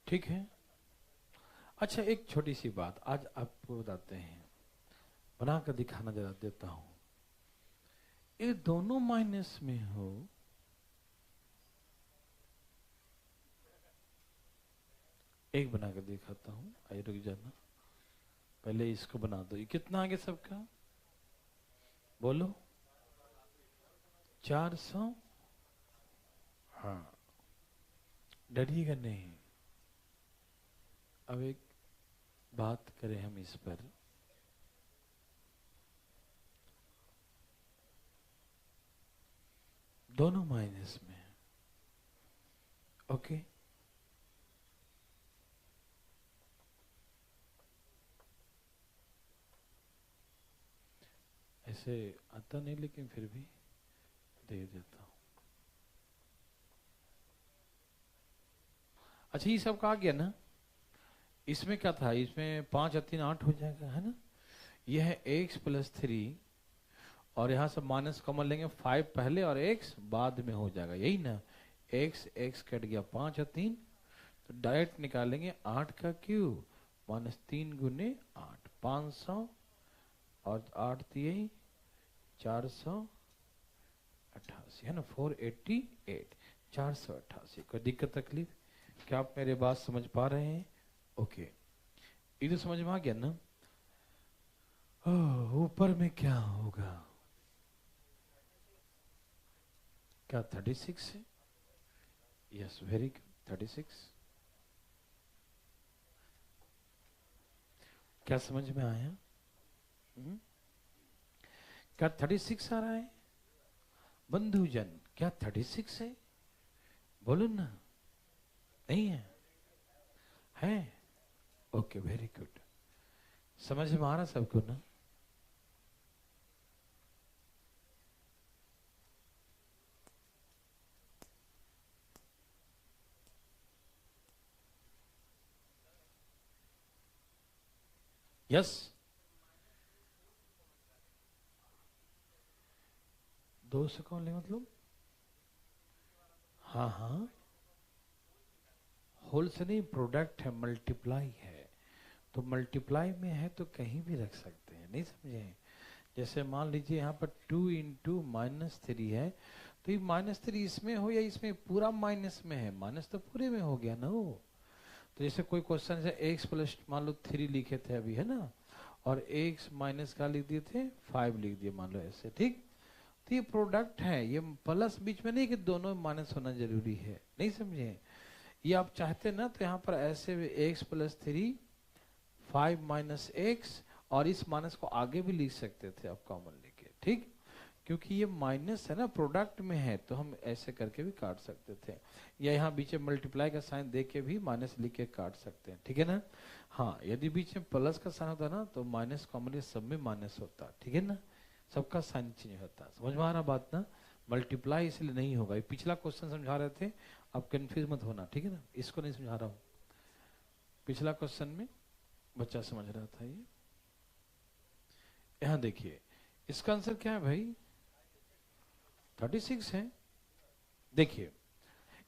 ठीक है। अच्छा, एक छोटी सी बात आज आपको बताते हैं, बनाकर दिखाना जरा देता हूं। ये दोनों माइनस में हो, एक बनाकर दिखाता हूं, आइए रुक जाना, पहले इसको बना दो। ये कितना आगे सबका? बोलो 400। हाँ, डरिएगा नहीं। अब एक बात करें हम इस पर, दोनों माइनस में, ओके। ऐसे आता नहीं लेकिन फिर भी दे देता हूं। अच्छा, ये सब कहा गया ना? इसमें क्या था? इसमें 5 और 3 8 हो जाएगा, है ना? यह है x प्लस 3, और यहाँ से माइनस कॉमन लेंगे, 5 पहले और x बाद में हो जाएगा, यही ना? x x कट गया, 5 और 3, तो डायरेक्ट निकालेंगे 8 का क्यूब माइनस 3 गुने 8, 500, और 8 दिए 488, है ना, 488, 488। कोई दिक्कत तकलीफ? क्या आप मेरे बात समझ पा रहे हैं? ओके, ये तो समझ में आ गया ना? ऊपर में क्या होगा? क्या 36 है? Yes, very good, 36। क्या समझ में आया? क्या 36 आ रहा है बंधुजन? क्या 36 है? बोलो ना। नहीं है? है? ओके, वेरी गुड, समझ में आ रहा सबको ना? यस, दो से कौन ले मतलब? हाँ हाँ, होल से नहीं, प्रोडक्ट है, मल्टीप्लाई है, तो मल्टीप्लाई में है तो कहीं भी रख सकते हैं, नहीं समझे? जैसे मान लीजिए यहाँ पर 2 इंटू -3 है, तो ये -3 इसमें हो या इसमें, पूरा माइनस में है, माइनस तो पूरे में हो गया ना वो। तो जैसे कोई क्वेश्चन से x प्लस मान लो 3 लिखे थे अभी, है ना, और x माइनस का लिख दिए थे 5 लिख दिए मान लो ऐसे, ठीक। तो ये प्रोडक्ट है, ये प्लस बीच में नहीं कि दोनों माइनस होना जरूरी है, नहीं समझे? ये आप चाहते ना तो यहाँ पर ऐसे x प्लस 3 5 माइनस एक्स, और इस माइनस को आगे भी लिख सकते थे आप कॉमन लेके, ठीक, क्योंकि ये माइनस है ना, प्रोडक्ट में है, तो हम ऐसे करके भी काट सकते थे, या यहाँ बीच में मल्टीप्लाई का साइन दे के भी माइनस लिख के काट सकते हैं, ठीक है ना। हाँ, यदि बीच में प्लस का साइन होता ना तो माइनस कॉमनली सब में माइनस होता, ठीक है ना, सबका साइन चेंज होता। समझ में आ रहा बात ना? मल्टीप्लाई इसलिए नहीं होगा। ये पिछला क्वेश्चन समझा रहे थे, आप कंफ्यूज मत होना, ठीक है ना, इसको नहीं समझा रहा हूँ। पिछला क्वेश्चन में बच्चा समझ रहा था ये। यहां देखिए, इसका आंसर क्या है भाई? 36 है। देखिए,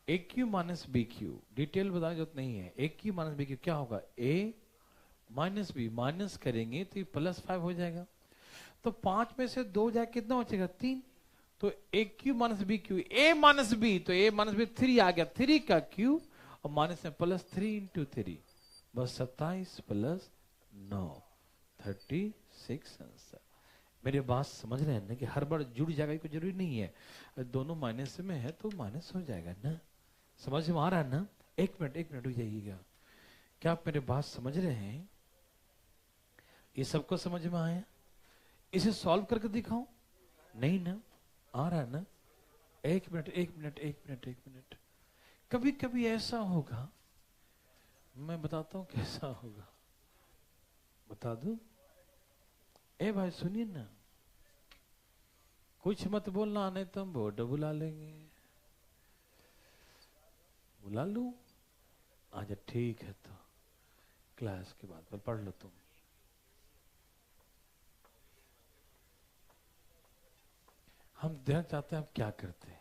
A cube minus B cube, detail बताने जरूरत नहीं है। A cube minus B cube क्या होगा? ए माइनस बी, माइनस करेंगे तो ये +5 हो जाएगा। तो 5 में से 2 जाए कितना बचेगा? 3। तो ए क्यू माइनस बी क्यू, ए माइनस बी, तो ए माइनस बी 3 आ गया, 3 का क्यू, और माइनस में +3 इंटू 3, बस 27 + 9, 36 आंसर। मेरी बात समझ रहे हैं ना कि हर बार जुड़ जाएगा कोई जरूरी नहीं है, दोनों माइनस में है तो माइनस हो जाएगा ना। समझ में आ रहा है ना? एक मिनट रुक जाइएगा। क्या आप मेरी बात समझ रहे हैं? ये सबको समझ में आया? इसे सॉल्व करके दिखाऊं? नहीं ना? आ रहा है ना? एक मिनट। कभी कभी ऐसा होगा, मैं बताता हूं कैसा होगा, बता दूं? ए भाई सुनिए ना, कुछ मत बोलना, नहीं तो हम बोर्ड बुला लेंगे। बुला लूं? अच्छा ठीक है, तो क्लास के बाद पर पढ़ लो तुम। हम देखना चाहते हैं आप क्या करते हैं।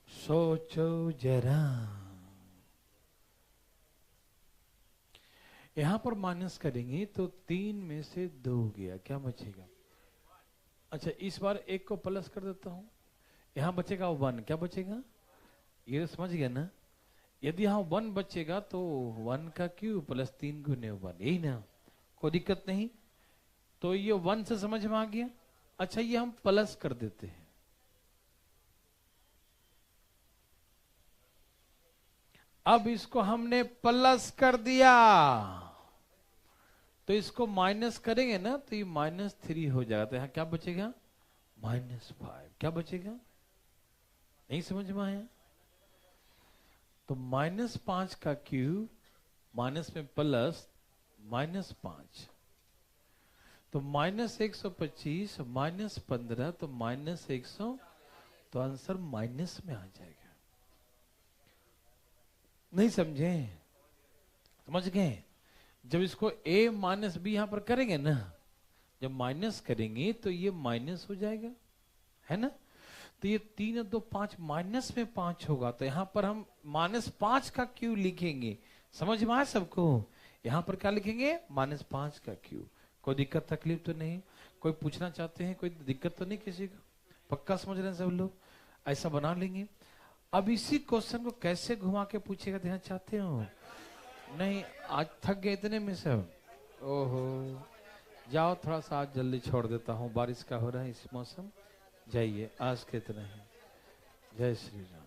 सोचो जरा, यहां पर माइनस करेंगे तो 3 में से 2 गया, क्या बचेगा? अच्छा, इस बार 1 को प्लस कर देता हूं, यहां बचेगा 1, क्या बचेगा? ये तो समझ गया ना? यदि यहाँ 1 बचेगा तो 1 का क्यूब प्लस 3 गुने 1, यही ना? कोई दिक्कत नहीं। तो ये 1 से समझ में आ गया। अच्छा, ये हम प्लस कर देते हैं, अब इसको हमने प्लस कर दिया, तो इसको माइनस करेंगे ना तो ये -3 हो जाएगा, तो यहां क्या बचेगा? -5, क्या बचेगा? नहीं समझ में आया? तो -5 का क्यूब, माइनस में प्लस, -5, तो -125, -15, तो -100, तो आंसर माइनस में आ जाएगा। नहीं समझे? समझ गए? जब इसको a माइनस बी यहां पर करेंगे ना, जब माइनस करेंगे तो ये माइनस हो जाएगा, है ना? तो ये 3 और 2 5, माइनस में 5 होगा, तो यहां पर हम -5 का क्यू लिखेंगे। समझ में आया सबको? यहां पर क्या लिखेंगे? -5 का क्यू। कोई दिक्कत तकलीफ तो नहीं? कोई पूछना चाहते हैं? कोई दिक्कत तो नहीं किसी को? पक्का समझ रहे हैं सब लोग? ऐसा बना लेंगे। अब इसी क्वेश्चन को कैसे घुमा के पूछेगा देना चाहते हो? नहीं, आज थक गए इतने में सब? ओहो, जाओ थोड़ा सा आज जल्दी छोड़ देता हूँ, बारिश का हो रहा है इस मौसम। जाइए, आज के इतना ही। जय श्री राम।